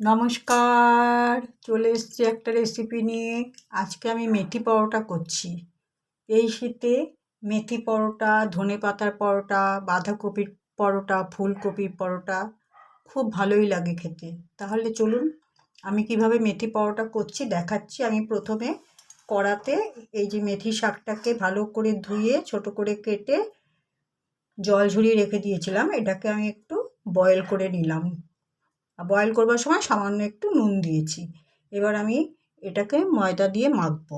নমস্কার, চলে এসেছি একটা রেসিপি নিয়ে। আজকে আমি মেথি পরোটা করছি। এই শীতে মেথি পরোটা, ধনেপাতার পরোটা, বাঁধাকপির পরোটা, ফুলকপির পরোটা খুব ভালোই লাগে খেতে। তাহলে চলুন আমি কিভাবে মেথি পরোটা করছি দেখাচ্ছি। আমি প্রথমে কড়াতে এই যে মেথি শাকটাকে ভালো করে ধুয়ে ছোট করে কেটে জল ঝরিয়ে রেখে দিয়েছিলাম। এটাকে আমি একটু বয়েল করে নিলাম। বয়েল করবার সময় সামান্য একটু নুন দিয়েছি। এবার আমি এটাকে ময়দা দিয়ে মাখবো।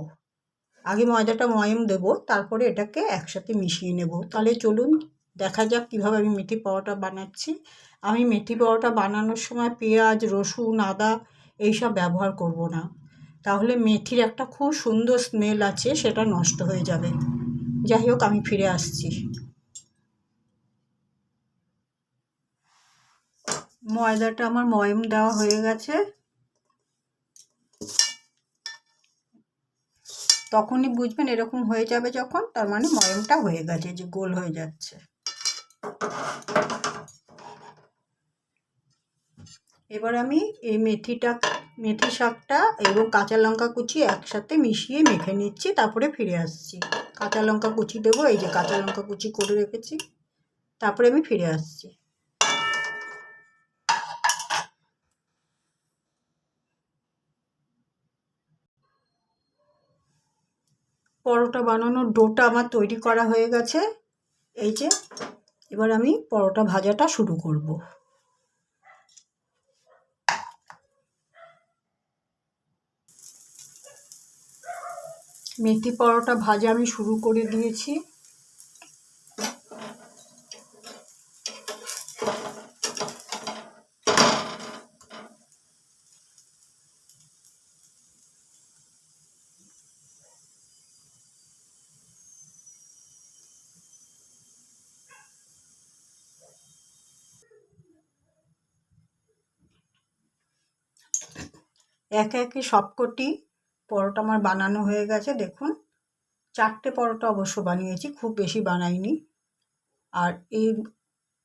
আগে ময়দাটা ময়াম দেবো, তারপরে এটাকে একসাথে মিশিয়ে নেব। তাহলে চলুন দেখা যাক কীভাবে আমি মেথি পরোটা বানাচ্ছি। আমি মেথি পরোটা বানানোর সময় পেঁয়াজ, রসুন, আদা এইসব ব্যবহার করব না, তাহলে মেথির একটা খুব সুন্দর স্মেল আছে, সেটা নষ্ট হয়ে যাবে। যাই হোক, আমি ফিরে আসছি। ময়দাটা আমার ময়াম দেওয়া হয়ে গেছে। তখনই বুঝবেন এরকম হয়ে যাবে যখন, তার মানে ময়ামটা হয়ে গেছে, যে গোল হয়ে যাচ্ছে। এবার আমি এই মেথি শাকটা এবং কাঁচা লঙ্কা কুচি একসাথে মিশিয়ে মেখে নিচ্ছি, তারপরে ফিরে আসছি। কাঁচা লঙ্কা কুচি দেবো, এই যে কাঁচা লঙ্কা কুচি করে রেখেছি, তারপরে আমি ফিরে আসছি। পরোটা বানানোর ডোটা আমার তৈরি করা হয়ে গেছে। এই যে এবার আমি পরোটা ভাজাটা শুরু করব। মেথি পরোটা ভাজা আমি শুরু করে দিয়েছি। একে একে সবকটি পরোটা আমার বানানো হয়ে গেছে। দেখুন, 4টে পরোটা অবশ্য বানিয়েছি, খুব বেশি বানাইনি। আর এই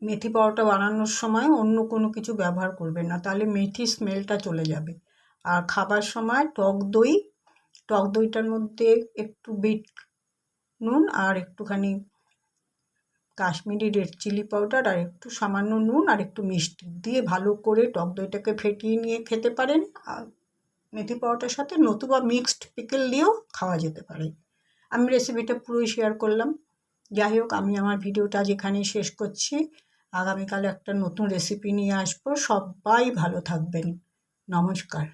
মেথি পরোটা বানানোর সময় অন্য কোনো কিছু ব্যবহার করবেন না, তাহলে মেথি স্মেলটা চলে যাবে। আর খাবার সময় টক দইটার মধ্যে একটু বিট নুন আর একটুখানি কাশ্মীরি রেড চিলি পাউডার আর একটু সামান্য নুন আর একটু মিষ্টি দিয়ে ভালো করে টক দইটাকে ফেটিয়ে নিয়ে খেতে পারেন। আর মেথি পরোটার সাথে নতুবা মিক্সড পিকল দিয়েও খাওয়া যেতে পারে। আমি রেসিপিটা পুরোই শেয়ার করলাম। যাই হোক, আমি আমার ভিডিওটা আজ এখানেই শেষ করছি। আগামীকাল একটা নতুন রেসিপি নিয়ে আসবো। সবাই ভালো থাকবেন। নমস্কার।